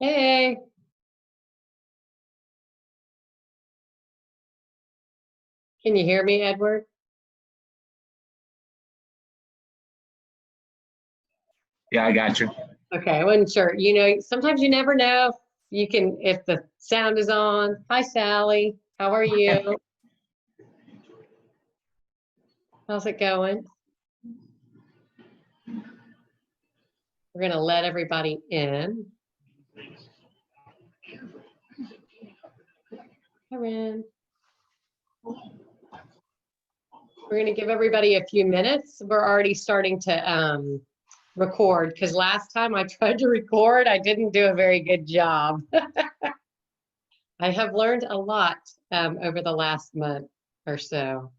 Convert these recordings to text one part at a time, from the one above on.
Hey, can you hear me, Edward? Yeah, I got you. Okay, I wasn't sure. You know, sometimes you never know. You can, if the sound is on. Hi, Sally. How are you? How's it going? We're going to let everybody in. Hi, Ren. We're going to give everybody a few minutes. We're already starting to record because last time I tried to record, I didn't do a very good job. I have learned a lot over the last month or so.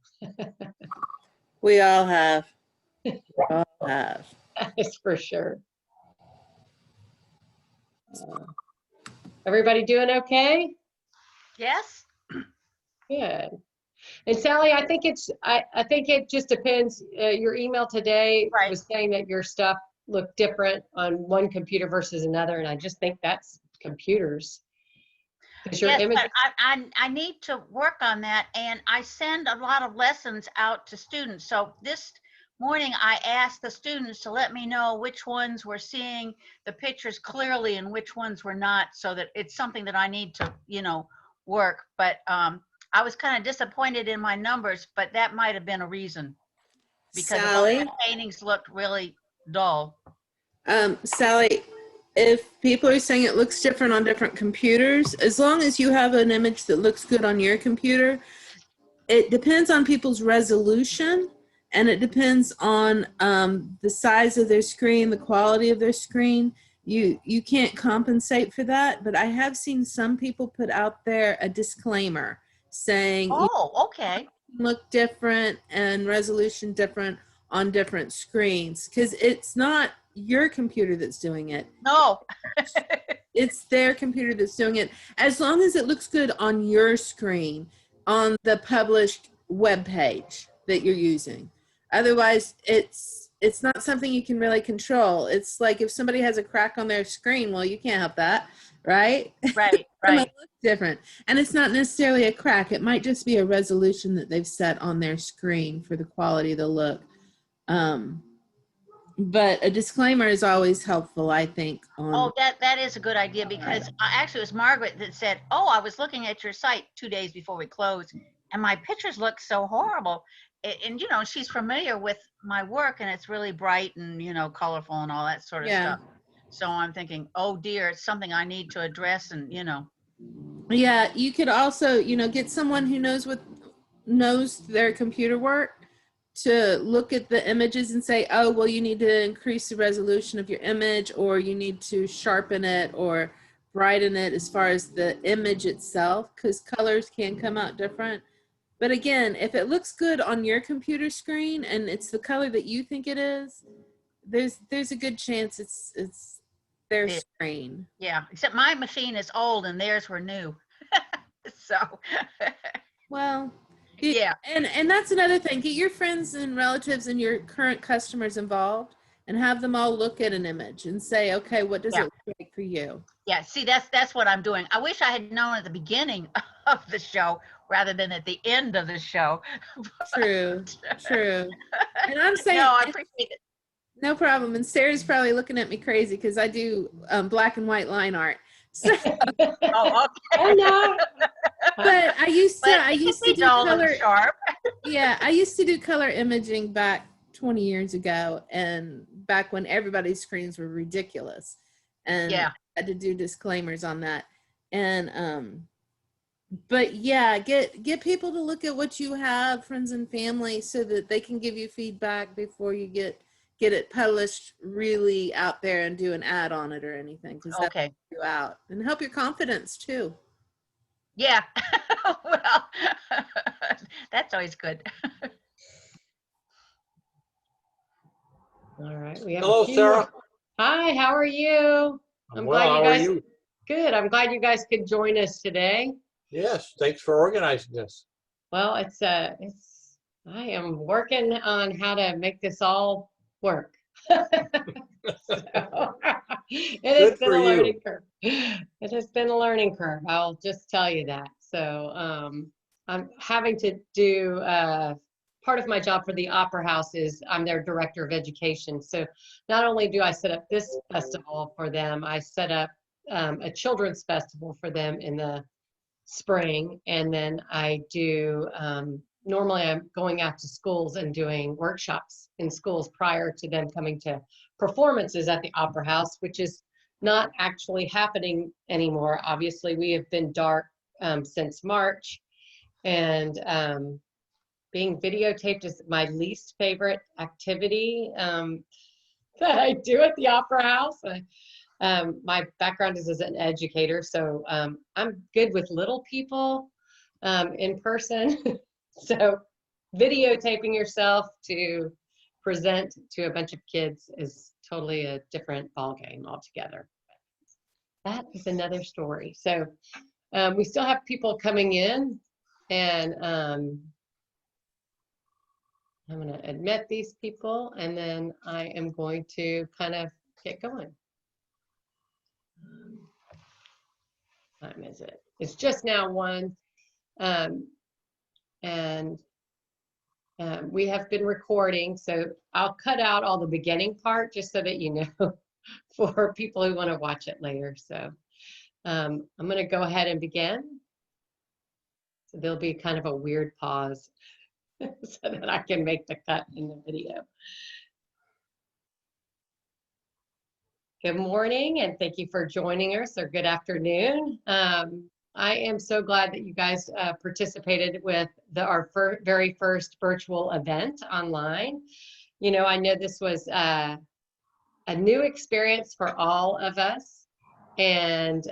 We all have. We all have. That is for sure. Everybody doing okay? Yes. Good. And Sally, I think I think it just depends. Your email today Right. was saying that your stuff looked different on one computer versus another, and I just think that's computers. Because your Yes, image. but I need to work on that, and I send a lot of lessons out to students. So this morning I asked the students to let me know which ones were seeing the pictures clearly and which ones were not, so that it's something that I need to, work. But I was kind of disappointed in my numbers, but that might have been a reason, because Sally, the paintings looked really dull. Sally, if people are saying it looks different on different computers, as long as you have an image that looks good on your computer, it depends on people's resolution, and it depends on the size of their screen, the quality of their screen. You can't compensate for that, but I have seen some people put out there a disclaimer saying Oh, okay. look different and resolution different on different screens, because it's not your computer that's doing it. No. It's their computer that's doing it, as long as it looks good on your screen on the published web page that you're using. Otherwise, it's not something you can really control. It's like if somebody has a crack on their screen, well, you can't help that, right? Right, It right. might look different, and it's not necessarily a crack. It might just be a resolution that they've set on their screen for the quality of the look. But a disclaimer is always helpful, I think. Oh, that is a good idea, because actually it was Margaret that said, "Oh, I was looking at your site 2 days before we closed, and my pictures look so horrible." And she's familiar with my work, and it's really bright and colorful and all that sort of stuff. So I'm thinking, oh dear, it's something I need to address, and Yeah, you could also, get someone who knows their computer work to look at the images and say, oh, well, you need to increase the resolution of your image, or you need to sharpen it or brighten it as far as the image itself, because colors can come out different. But again, if it looks good on your computer screen and it's the color that you think it is, there's a good chance it's their screen. Yeah, except my machine is old and theirs were new. So Well, yeah. And that's another thing. Get your friends and relatives and your current customers involved and have them all look at an image and say, okay, what does it look like for you? Yeah, see, that's what I'm doing. I wish I had known at the beginning of the show rather than at the end of the show. True, true. And I'm saying, no, I appreciate it. No problem. And Sarah's probably looking at me crazy because I do black and white line art. So, Oh, okay. Oh no. but I used to do color. Sharp. Yeah, I used to do color imaging back 20 years ago, and back when everybody's screens were ridiculous, and I had to do disclaimers on that. And but yeah, get people to look at what you have, friends and family, so that they can give you feedback before you get it published really out there and do an ad on it or anything, because that helps you out and help your confidence too. Yeah. Well, that's always good. All right. We have Hello, Sarah. Hi, how are you? I'm glad you guys. How are you? Good. I'm glad you guys could join us today. Yes, thanks for organizing this. Well, I am working on how to make this all work. So, it has been a learning curve. It has been a learning curve. I'll just tell you that. So I'm having to do part of my job for the Opera House is I'm their director of education. So not only do I set up this festival for them, I set up a children's festival for them in the spring. And then I do, normally I'm going out to schools and doing workshops in schools prior to them coming to performances at the Opera House, which is not actually happening anymore. Obviously, we have been dark since March, and being videotaped is my least favorite activity that I do at the Opera House. My background is as an educator, so I'm good with little people in person. So videotaping yourself to present to a bunch of kids is totally a different ballgame altogether. That is another story. So we still have people coming in, and I'm going to admit these people, and then I am going to kind of get going. What time is it? It's just now 1, and we have been recording, so I'll cut out all the beginning part just so that you know for people who want to watch it later. So I'm going to go ahead and begin. So there'll be kind of a weird pause so that I can make the cut in the video. Good morning, and thank you for joining us, or good afternoon. I am so glad that you guys participated with our very first virtual event online. You know, I know this was a new experience for all of us, and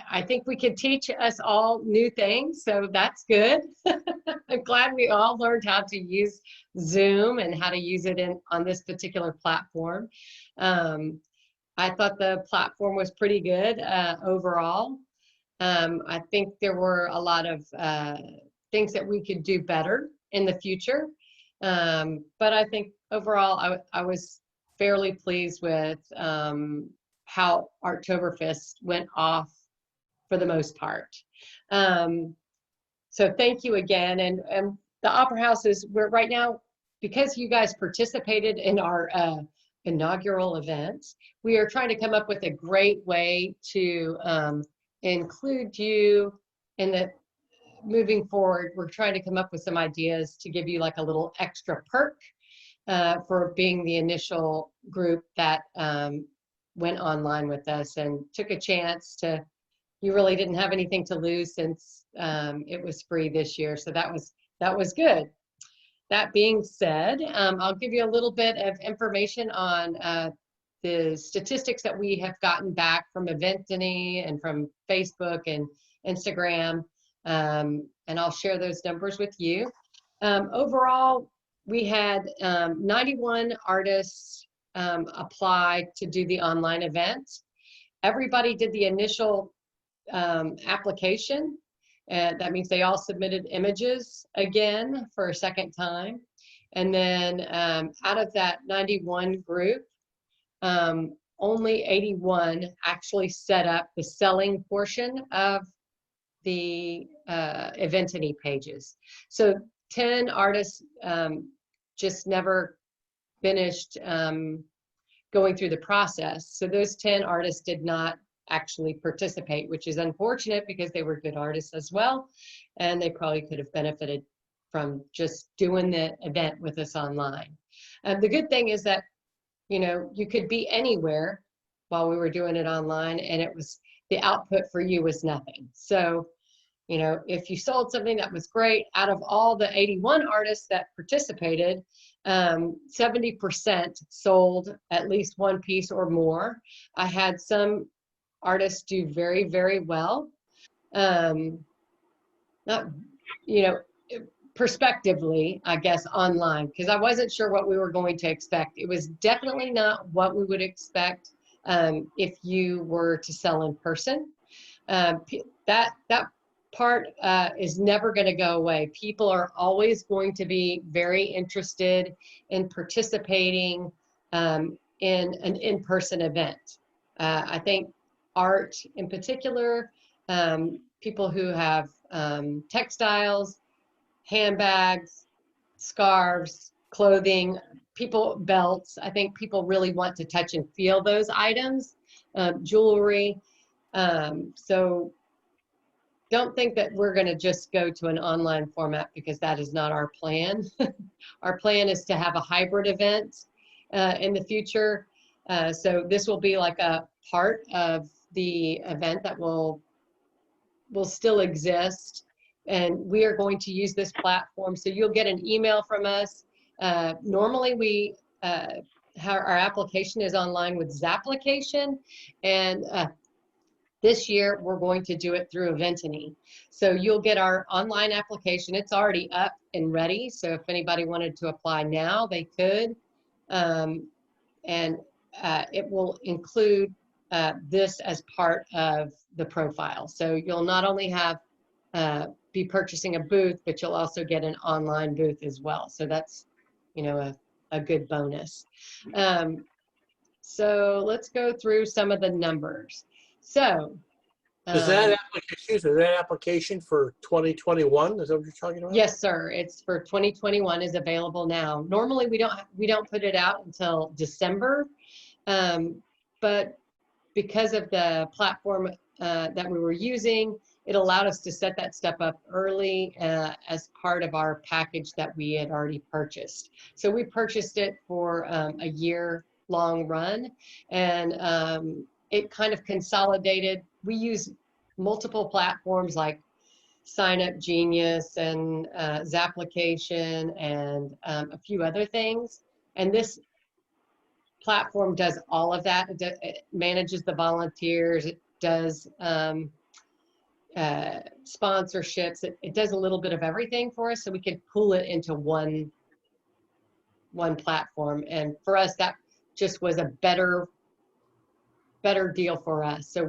I think we could teach us all new things, so that's good. I'm glad we all learned how to use Zoom and how to use it on this particular platform. I thought the platform was pretty good overall. I think there were a lot of things that we could do better in the future. But I think overall, I was fairly pleased with how ARToberFEST went off for the most part. So thank you again. And the Opera House we're right now, because you guys participated in our inaugural event, we are trying to come up with a great way to include you in the moving forward. We're trying to come up with some ideas to give you like a little extra perk for being the initial group that went online with us and took a chance to. You really didn't have anything to lose since it was free this year, so that was good. That being said, I'll give you a little bit of information on the statistics that we have gotten back from Eventany and from Facebook and Instagram, and I'll share those numbers with you. Overall, we had 91 artists apply to do the online event. Everybody did the initial application. That means they all submitted images again for a second time. And then out of that 91 group, only 81 actually set up the selling portion of the Eventany pages. So 10 artists just never finished going through the process. So those 10 artists did not actually participate, which is unfortunate because they were good artists as well, and they probably could have benefited from just doing the event with us online. The good thing is that, you know, you could be anywhere while we were doing it online, and it was, the output for you was nothing. So, you know, if you sold something, that was great. Out of all the 81 artists that participated, 70% sold at least one piece or more. I had some artists do very, very well. Not, you know, prospectively, I guess, online, because I wasn't sure what we were going to expect. It was definitely not what we would expect if you were to sell in person. That part is never going to go away. People are always going to be very interested in participating in an in-person event. I think art in particular, people who have textiles, handbags, scarves, clothing, belts. I think people really want to touch and feel those items, jewelry. So don't think that we're going to just go to an online format, because that is not our plan. Our plan is to have a hybrid event in the future. So this will be like a part of the event that will still exist. And we are going to use this platform. So you'll get an email from us. Normally our application is online with Zapplication, and this year we're going to do it through Eventany. So you'll get our online application. It's already up and ready. So if anybody wanted to apply now, they could. And it will include this as part of the profile. So you'll not only have be purchasing a booth, but you'll also get an online booth as well. So that's, a good bonus. So let's go through some of the numbers. So Is that application for 2021? Is that what you're talking about? yes, sir. It's for 2021, is available now. Normally we don't put it out until December, but because of the platform that we were using, it allowed us to set that stuff up early as part of our package that we had already purchased. So we purchased it for a year-long run, and it kind of consolidated. We use multiple platforms like Sign Up Genius and Zapplication and a few other things. And this platform does all of that. It manages the volunteers. It does sponsorships. It does a little bit of everything for us, so we can pull it into one platform. And for us, that just was a better deal for us. So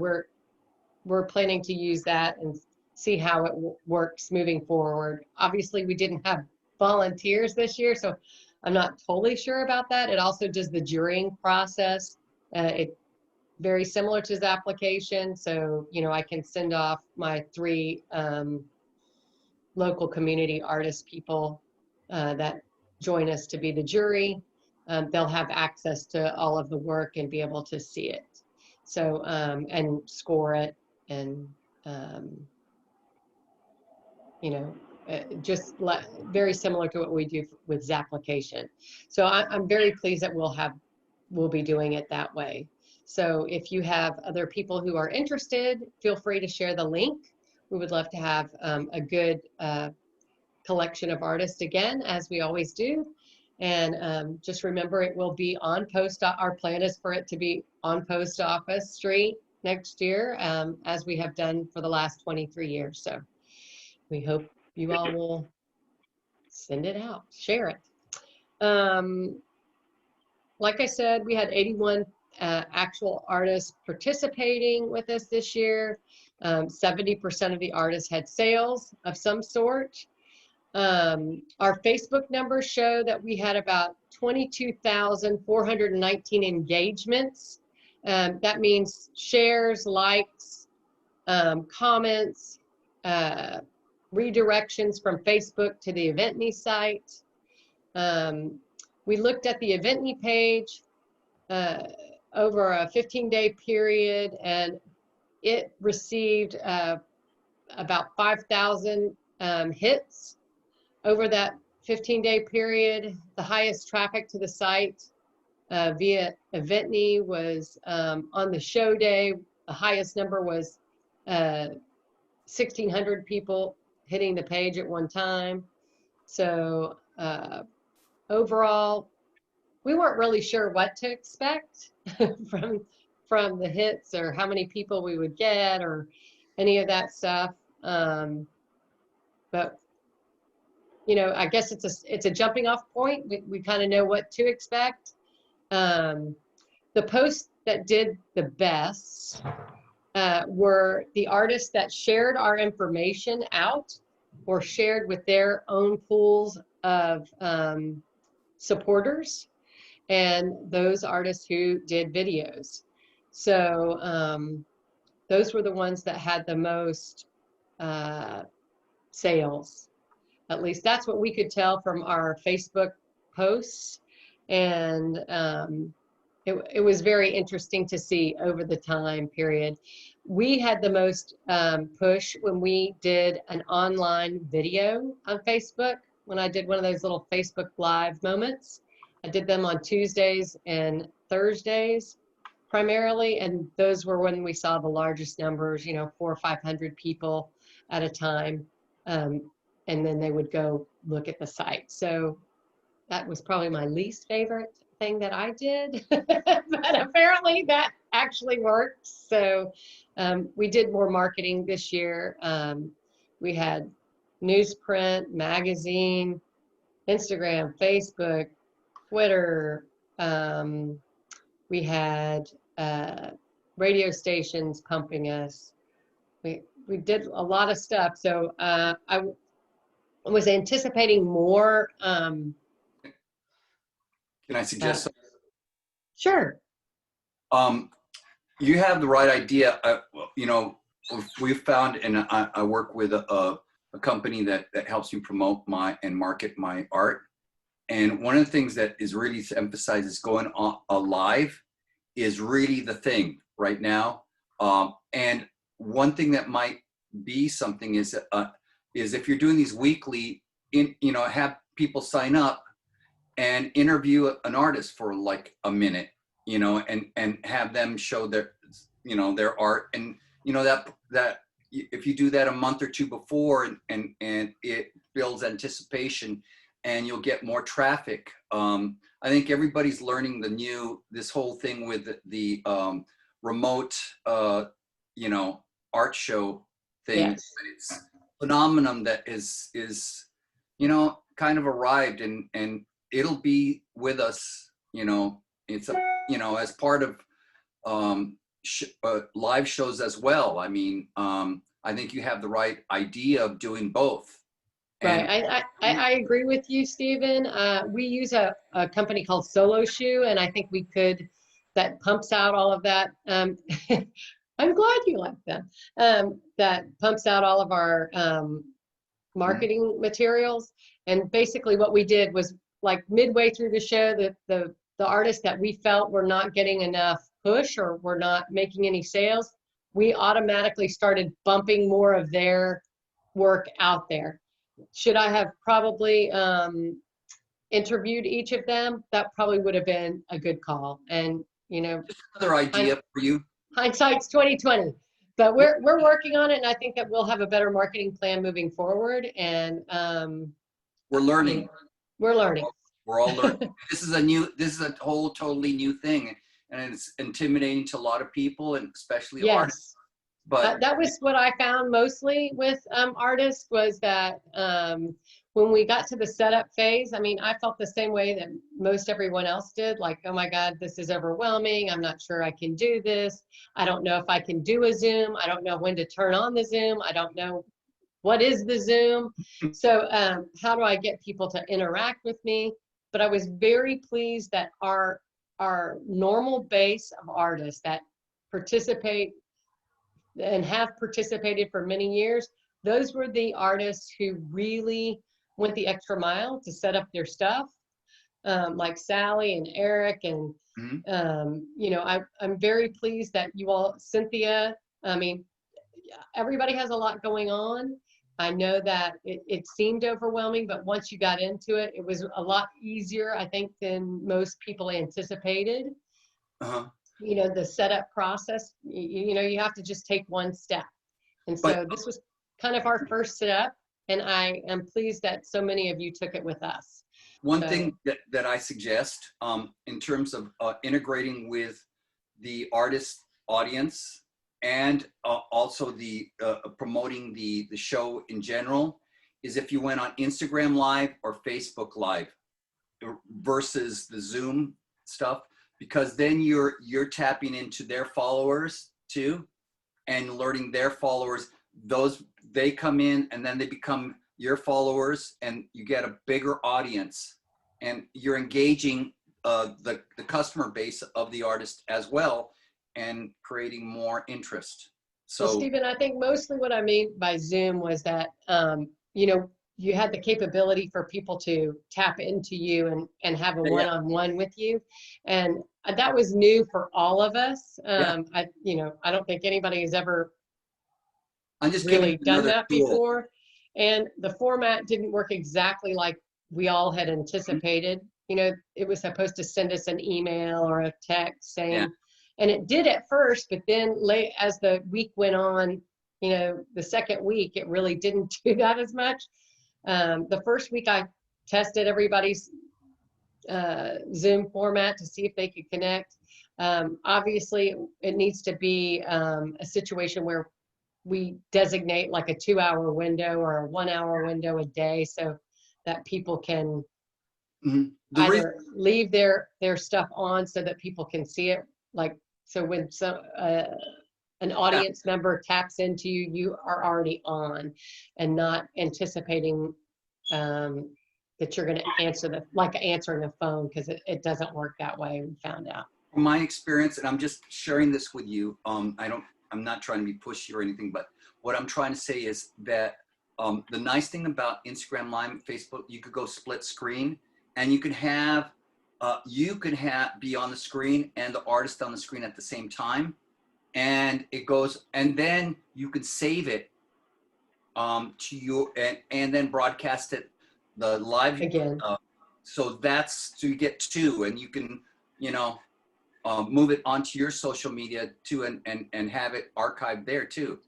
we're planning to use that and see how it works moving forward. Obviously, we didn't have volunteers this year, so I'm not totally sure about that. It also does the jurying process. It very similar to his application. So, I can send off my 3 local community artist people that join us to be the jury. They'll have access to all of the work and be able to see it. So, and score it, and, very similar to what we do with Zapplication. So I'm very pleased that we'll be doing it that way. So if you have other people who are interested, feel free to share the link. We would love to have a good collection of artists again, as we always do. And just remember, it will be on post. Our plan is for it to be on Post Office Street next year, as we have done for the last 23 years. So we hope you all will send it out, share it. Like I said, we had 81 actual artists participating with us this year. 70% of the artists had sales of some sort. Our Facebook numbers show that we had about 22,419 engagements. That means shares, likes, comments, redirections from Facebook to the Eventny site. We looked at the Eventny page over a 15-day period, and it received about 5,000 hits over that 15-day period. The highest traffic to the site via Eventny was on the show day. The highest number was 1,600 people hitting the page at one time. So overall, we weren't really sure what to expect from the hits, or how many people we would get, or any of that stuff. But I guess it's a jumping off point. We kind of know what to expect. The posts that did the best were the artists that shared our information out, or shared with their own pools of supporters. and those artists who did videos. So those were the ones that had the most sales. At least that's what we could tell from our Facebook posts. And it was very interesting to see over the time period. We had the most push when we did an online video on Facebook, when I did one of those little Facebook Live moments. I did them on Tuesdays and Thursdays primarily, and those were when we saw the largest numbers, 400 or 500 people at a time. And then they would go look at the site. So that was probably my least favorite thing that I did, but apparently that actually works. So we did more marketing this year. We had newsprint, magazine, Instagram, Facebook, Twitter. We had radio stations pumping us. We did a lot of stuff. So I was anticipating more. Can I suggest something? Sure. You have the right idea. We've found, and I work with a company that helps me promote and market my art. And one of the things that is really to emphasize is going live is really the thing right now. And one thing that might be something is if you're doing these weekly, have people sign up and interview an artist for like a minute, and have them show their art. And that if you do that a month or two before, and it builds anticipation, and you'll get more traffic. I think everybody's learning this whole thing with the remote, art show thing. Yes. It's a phenomenon that is kind of arrived, and it'll be with us, it's as part of live shows as well. I mean, I think you have the right idea of doing both. Right. I agree with you, Stephen. We use a company called Solo Shoe, and I think that pumps out all of that. I'm glad you like them. That pumps out all of our marketing materials. And basically what we did was, like, midway through the show, the artists that we felt were not getting enough push or were not making any sales, we automatically started bumping more of their work out there. Should I have probably interviewed each of them? That probably would have been a good call. And just another idea for you. Hindsight's 20/20, but we're working on it, and I think that we'll have a better marketing plan moving forward. And we're learning. We're learning. We're all learning. This is a whole totally new thing, and it's intimidating to a lot of people, and especially artists. But that was what I found mostly with artists, was that when we got to the setup phase, I mean, I felt the same way that most everyone else did. Like, oh my God, this is overwhelming. I'm not sure I can do this. I don't know if I can do a Zoom. I don't know when to turn on the Zoom. I don't know what is the Zoom. So how do I get people to interact with me? But I was very pleased that our normal base of artists that participate and have participated for many years, those were the artists who really went the extra mile to set up their stuff, like Sally and Eric. And, I'm very pleased that you all, Cynthia, I mean, everybody has a lot going on. I know that it seemed overwhelming, but once you got into it, it was a lot easier, I think, than most people anticipated. The setup process, you have to just take one step. And so this was kind of our first step, and I am pleased that so many of you took it with us. One thing that I suggest in terms of integrating with the artist audience, and also the promoting the show in general, is if you went on Instagram Live or Facebook Live versus the Zoom stuff, because then you're tapping into their followers too, and learning their followers. They come in, and then they become your followers, and you get a bigger audience, and you're engaging the customer base of the artist as well, and creating more interest. So, well, Stephen, I think mostly what I mean by Zoom was that, you know, you had the capability for people to tap into you and have a one-on-one with you. And that was new for all of us. You know, I don't think anybody has ever I'm just really giving you done another that tool. before. And the format didn't work exactly like we all had anticipated. You know, it was supposed to send us an email or a text saying, and it did at first, but then late as the week went on, you know, the second week, it really didn't do that as much. The first week I tested everybody's Zoom format to see if they could connect. Obviously, it needs to be a situation where we designate like a 2-hour window or a 1-hour window a day so that people can either leave their stuff on so that people can see it. Like, so when an audience member taps into you, you are already on and not anticipating that you're going to answer like answering a phone, because it doesn't work that way, we found out. From my experience, and I'm just sharing this with you, I'm not trying to be pushy or anything, but what I'm trying to say is that the nice thing about Instagram Live and Facebook, you could go split screen, and you can have be on the screen and the artist on the screen at the same time, and it goes, and then you can save it to your and then broadcast it the live Again. So you get two, and you can, you know, move it onto your social media too, and have it archived there too.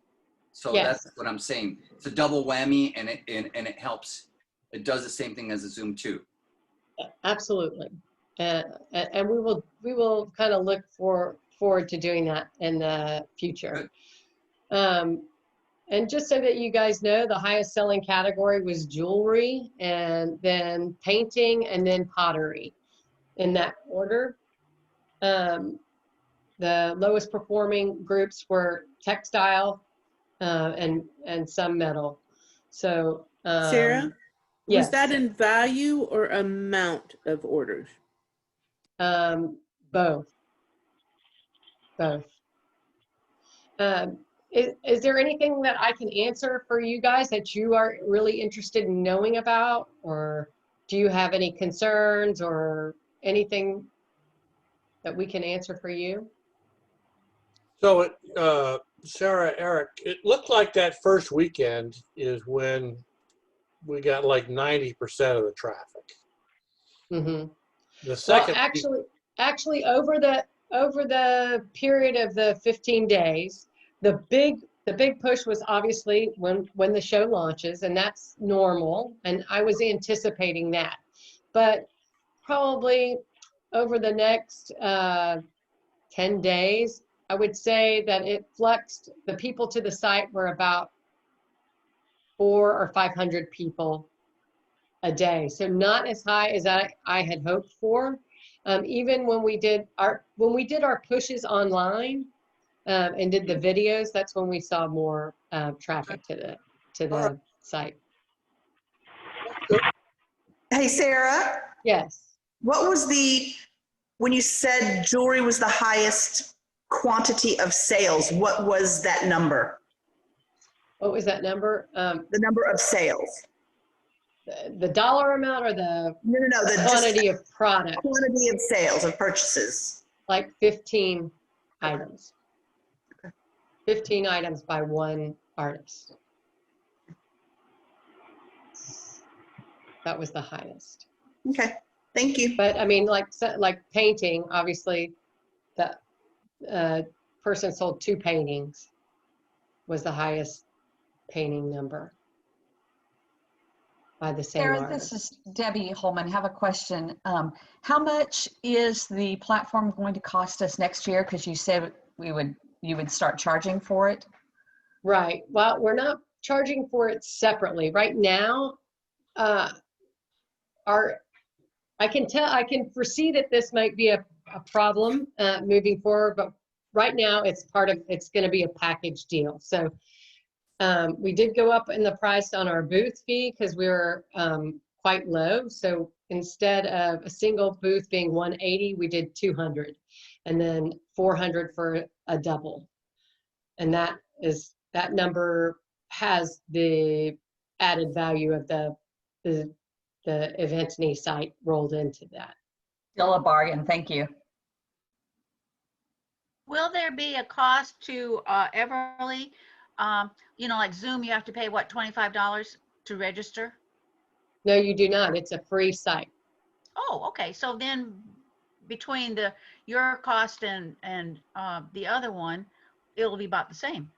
So that's what I'm saying. It's a double whammy, and it helps. It does the same thing as a Zoom too. Absolutely, and we will kind of look forward to doing that in the future. And just so that you guys know, the highest selling category was jewelry, and then painting, and then pottery, in that order. The lowest performing groups were textile and some metal. So Sarah, yes. was that in value or amount of orders? Both. Is there anything that I can answer for you guys that you are really interested in knowing about, or do you have any concerns or anything that we can answer for you? So, Sarah, Eric, it looked like that first weekend is when we got like 90% of the traffic. Mm-hmm. The second, well, actually, over the period of the 15 days, the big push was obviously when the show launches, and that's normal, and I was anticipating that. But probably over the next 10 days, I would say that it fluxed. The people to the site were about 400 or 500 people a day, so not as high as I had hoped for. Even when we did our pushes online and did the videos, that's when we saw more traffic to the site. Hey, Sarah. Yes. What was when you said jewelry was the highest quantity of sales, what was that number? What was that number? The number of sales. The dollar amount, or the the quantity of product? Quantity of sales, of purchases. Like 15 items. Okay. 15 items by one artist. That was the highest. Okay, thank you. But I mean, like painting, obviously, the person sold 2 paintings was the highest painting number by the same Sarah, artist. this is Debbie Holman. I have a question. How much is the platform going to cost us next year? Because you said you would start charging for it. Right. Well, we're not charging for it separately right now. I can foresee that this might be a problem moving forward, but right now it's going to be a package deal. So we did go up in the price on our booth fee because we were quite low. So instead of a single booth being 180, we did 200, and then 400 for a double. And that number has the added value of the Eventney site rolled into that. Still a bargain. Thank you. Will there be a cost to Everly? You know, like Zoom, you have to pay what, $25 to register? No, you do not. It's a free site. Oh, okay. So then between your cost and the other one, it'll be about the same.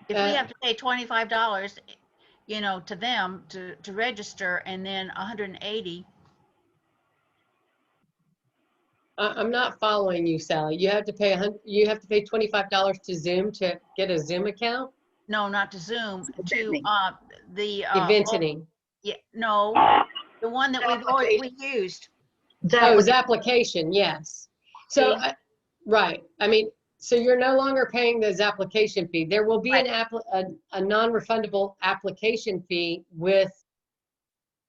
If we have to pay $25, you know, to them to register, and then 180. I'm not following you, Sally. You have to pay $25 to Zoom to get a Zoom account. No, not to Zoom, to the Eventney. yeah, no, the one that we used. Oh, Zapplication, yes. So, See? right. I mean, so you're no longer paying the Zapplication fee. There will be Right. a non-refundable application fee with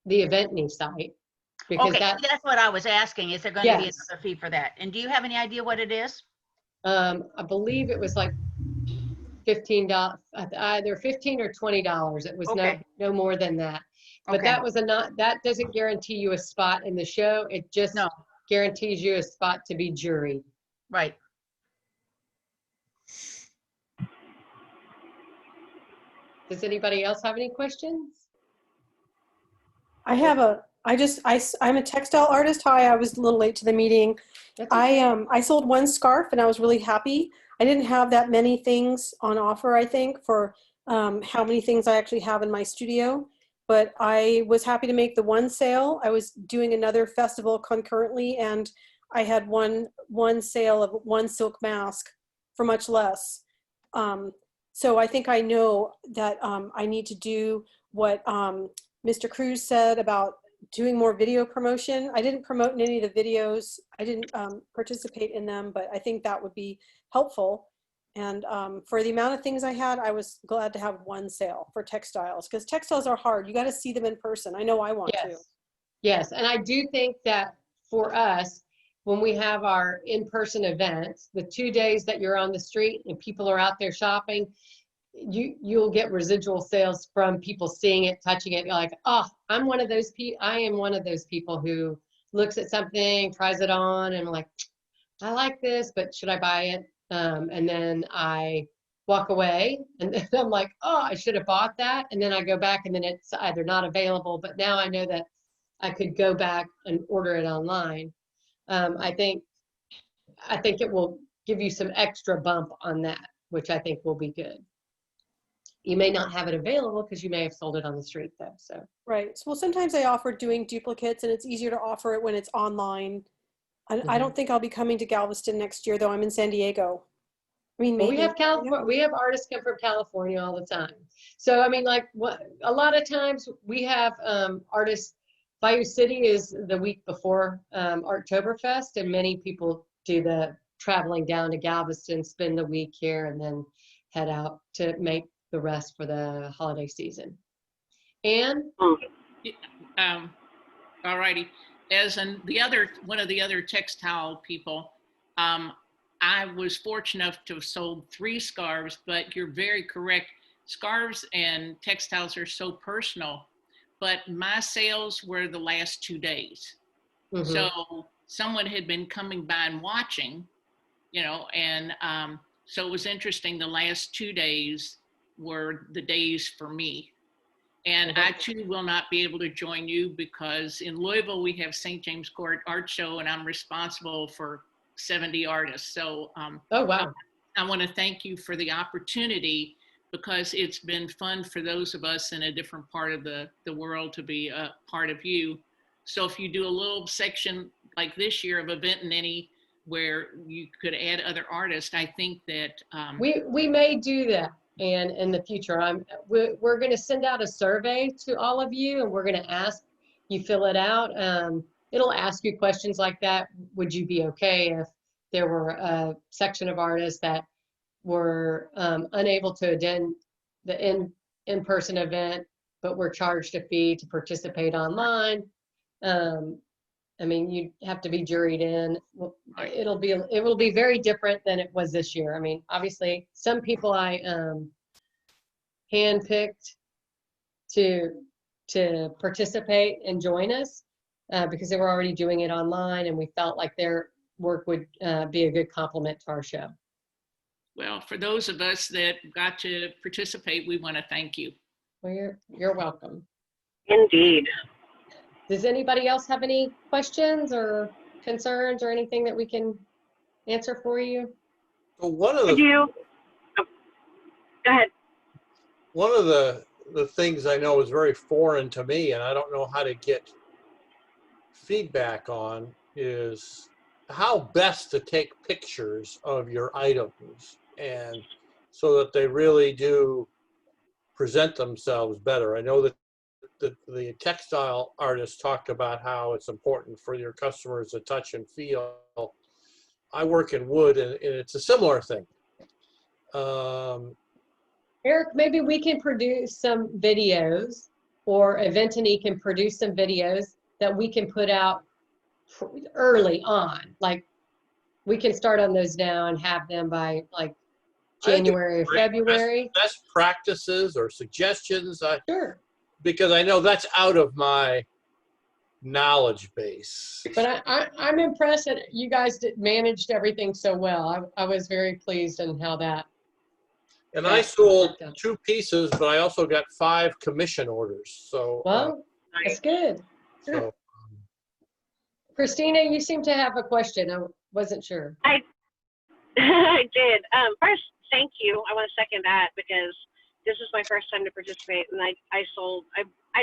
the Eventney site. Because Okay, that's what I was asking. Is there going to be Yes. another fee for that? And do you have any idea what it is? I believe it was like $15, either $15 or $20. It was Okay. no more than that. But Okay. that doesn't guarantee you a spot in the show. It just No. guarantees you a spot to be juried. Right. Does anybody else have any questions? I'm a textile artist. Hi, I was a little late to the meeting. That's okay. I sold one scarf and I was really happy. I didn't have that many things on offer, I think, for how many things I actually have in my studio. But I was happy to make the one sale. I was doing another festival concurrently, and I had one sale of one silk mask for much less. So I think I know that I need to do what Mr. Cruz said about doing more video promotion. I didn't promote in any of the videos. I didn't participate in them, but I think that would be helpful. And for the amount of things I had, I was glad to have one sale for textiles, because textiles are hard. You got to see them in person. I know I want to. Yes, and I do think that for us, when we have our in-person events, the 2 days that you're on the street and people are out there shopping, you'll get residual sales from people seeing it, touching it. You're like, oh, I am one of those people who looks at something, tries it on, and like, I like this, but should I buy it? And then I walk away, and then I'm like, oh, I should have bought that. And then I go back, and then it's either not available, but now I know that I could go back and order it online. I think it will give you some extra bump on that, which I think will be good. You may not have it available because you may have sold it on the street though, so. Right. So, well, sometimes I offer doing duplicates, and it's easier to offer it when it's online. I don't think I'll be coming to Galveston next year, though. I'm in San Diego. I mean, Well, maybe. we have artists come from California all the time. So, I mean, like a lot of times we have artists. Bayou City is the week before ARToberFEST, and many people do the traveling down to Galveston, spend the week here, and then head out to make the rest for the holiday season. And all righty. As one of the other textile people, I was fortunate enough to have sold 3 scarves, but you're very correct. Scarves and textiles are so personal, but my sales were the last 2 days. mm-hmm. So someone had been coming by and watching, and so it was interesting. The last 2 days were the days for me. And I too will not be able to join you because in Louisville we have St. James Court Art Show, and I'm responsible for 70 artists. So oh wow! I want to thank you for the opportunity, because it's been fun for those of us in a different part of the world to be a part of you. So if you do a little section like this year of Eventney where you could add other artists, I think that we may do that. And in the future, we're going to send out a survey to all of you, and we're going to ask you fill it out. It'll ask you questions like that. Would you be okay if there were a section of artists that were unable to attend the in-person event but we're charged a fee to participate online. I mean, you have to be juried in. It will be very different than it was this year. I mean, obviously, some people I handpicked to participate and join us because they were already doing it online, and we felt like their work would be a good complement to our show. Well, for those of us that got to participate, we want to thank you. Well, you're welcome. Indeed. Does anybody else have any questions or concerns or anything that we can answer for you? So one of Could the you, oh, go ahead. one of the things I know is very foreign to me, and I don't know how to get feedback on, is how best to take pictures of your items, and so that they really do present themselves better. I know that the textile artist talked about how it's important for your customers to touch and feel. I work in wood, and it's a similar thing. Eric, maybe we can produce some videos, or Eventini can produce some videos that we can put out early on. Like, we can start on those now and have them by like January or February. Best practices or suggestions. Sure. Because I know that's out of my knowledge base. But I'm impressed that you guys managed everything so well. I was very pleased in how that. And I sold 2 pieces, but I also got 5 commission orders. So well, that's good. So, Christina, you seem to have a question. I wasn't sure. I did. First, thank you. I want to second that because this is my first time to participate, and I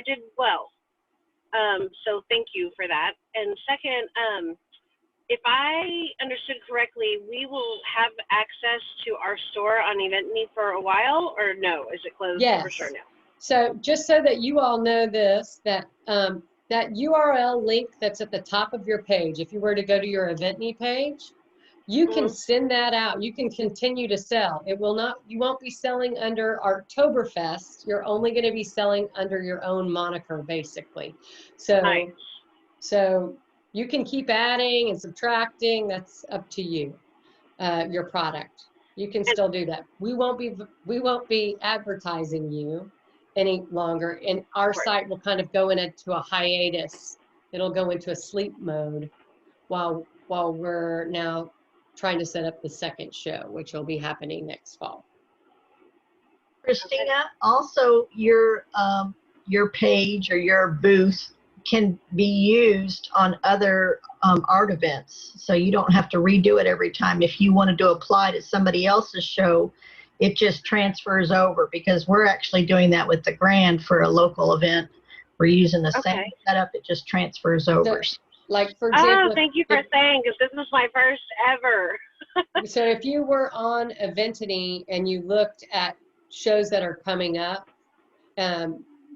did well. So thank you for that. And second, if I understood correctly, we will have access to our store on Eventini for a while, or no? Is it closed yes. for sure now? So just so that you all know this, that that URL link that's at the top of your page, if you were to go to your Eventini page, you can send that out. You can continue to sell. It will not, you won't be selling under ARToberFEST. You're only going to be selling under your own moniker, basically. So, nice. So you can keep adding and subtracting. That's up to you, your product. You can still do that. We won't be advertising you any longer, and our site will kind of go into a hiatus. It'll go into a sleep mode while we're now trying to set up the second show, which will be happening next fall. Christina, also your page or your booth can be used on other art events, so you don't have to redo it every time. If you wanted to apply to somebody else's show, it just transfers over, because we're actually doing that with the Grand for a local event. We're using the same setup, it just transfers over. So, like, for example, oh, thank you for saying, because this is my first ever. So if you were on Eventini and you looked at shows that are coming up,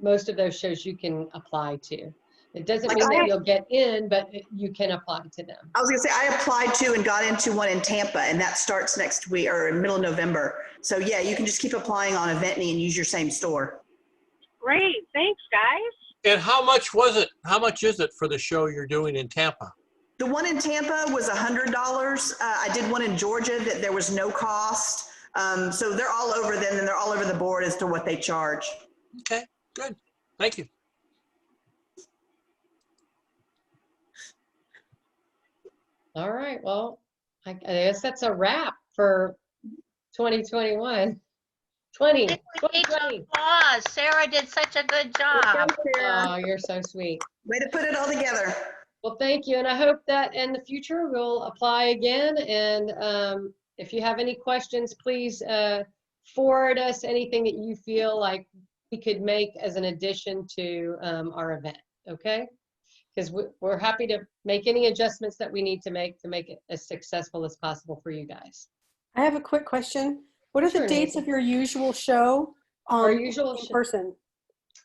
most of those shows you can apply to. It doesn't mean that you'll get in, but you can apply to them. I was gonna say, I applied to and got into one in Tampa, and that starts next week or in middle of November. So yeah, you can just keep applying on Eventini and use your same store. Great, thanks guys. And how much was it? How much is it for the show you're doing in Tampa? The one in Tampa was $100. I did one in Georgia that there was no cost. So they're all over then, and they're all over the board as to what they charge. Okay, good. Thank you. All right, well, I guess that's a wrap for 2021. 2020. Applause. Sarah did such a good job. Oh, you're so sweet. Way to put it all together. Well, thank you. And I hope that in the future we'll apply again. And if you have any questions, please forward us anything that you feel like we could make as an addition to our event, okay? Because we're happy to make any adjustments that we need to make it as successful as possible for you guys. I have a quick question. What are the dates of your usual show? Our usual in person?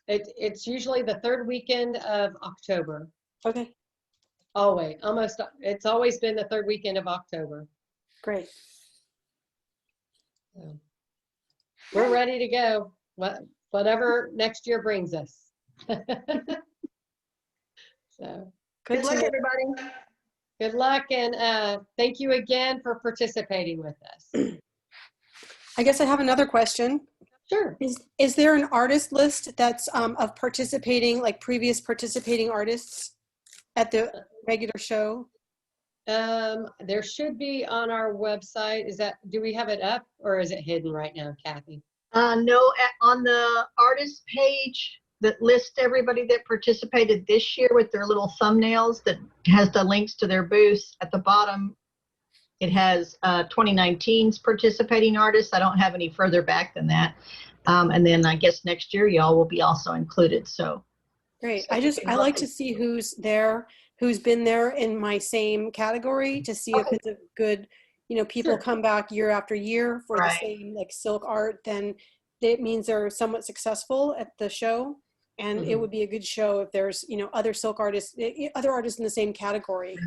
It's usually the third weekend of October. Okay. Always, it's always been the third weekend of October. Great. So, we're ready to go. whatever next year brings us. So Good luck, everybody. good luck, and thank you again for participating with us. I guess I have another question. Sure. Is there an artist list that's of participating, like previous participating artists at the regular show? There should be on our website. Do we have it up or is it hidden right now, Kathy? No, on the artist page that lists everybody that participated this year with their little thumbnails that has the links to their booths at the bottom. It has 2019's participating artists. I don't have any further back than that. And then I guess next year y'all will be also included. So Great. so I like to see who's there, who's been there in my same category to see if it's a good, people Sure. come back year after year for the Right. same like silk art, then it means they're somewhat successful at the show. And it would be a good show if there's, other silk artists, other artists in the same category.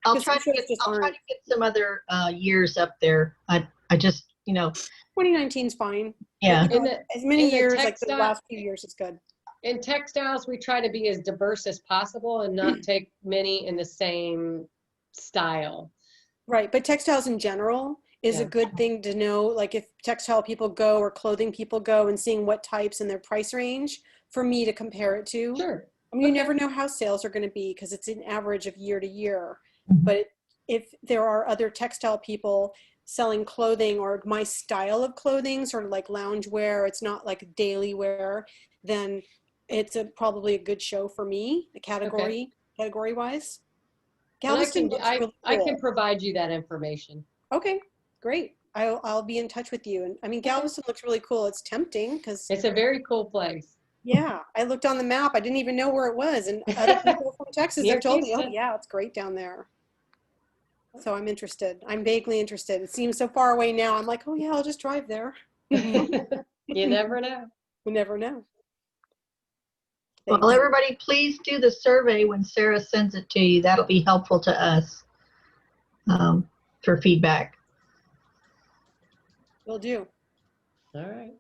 I'll Because try some to shows get just aren't. some other years up there. I just 2019's fine. yeah. But, as many in the years, like the textile- last few years, is good. In textiles, we try to be as diverse as possible and not take many in the same style. Right, but textiles in general is a Yeah. good thing to know, like if textile people go or clothing people go and seeing what types and their price range for me to compare it to. Sure. I mean, you Okay. never know how sales are going to be because it's an average of year to year. Mhm. But if there are other textile people selling clothing or my style of clothing, sort of like lounge wear, it's not like daily wear, then it's probably a good show for me, the category wise. And Galveston looks really I cool. can provide you that information. Okay, great. I'll be in touch with you. And I mean, Galveston looks really cool. It's tempting because, It's a very cool place. yeah, I looked on the map. I didn't even know where it was. And other people from Texas Near have told me, oh, Houston. yeah, it's great down there. So I'm interested. I'm vaguely interested. It seems so far away now. I'm like, oh, yeah, I'll just drive there. You never know. You never know. Well, Thanks. everybody, please do the survey when Sarah sends it to you. That'll be helpful to us for feedback. Will do. All right.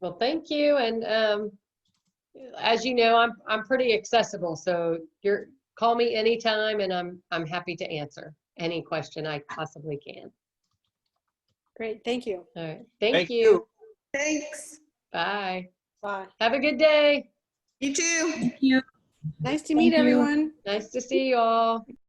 Well, thank you. And as you know, I'm pretty accessible. So call me anytime and I'm happy to answer any question I possibly can. Great. Thank you. All right. Thank Thank you. you. Thanks. Bye. Bye. Have a good day. You too. Thank you. Nice to meet Thank you. everyone. Nice to see you all.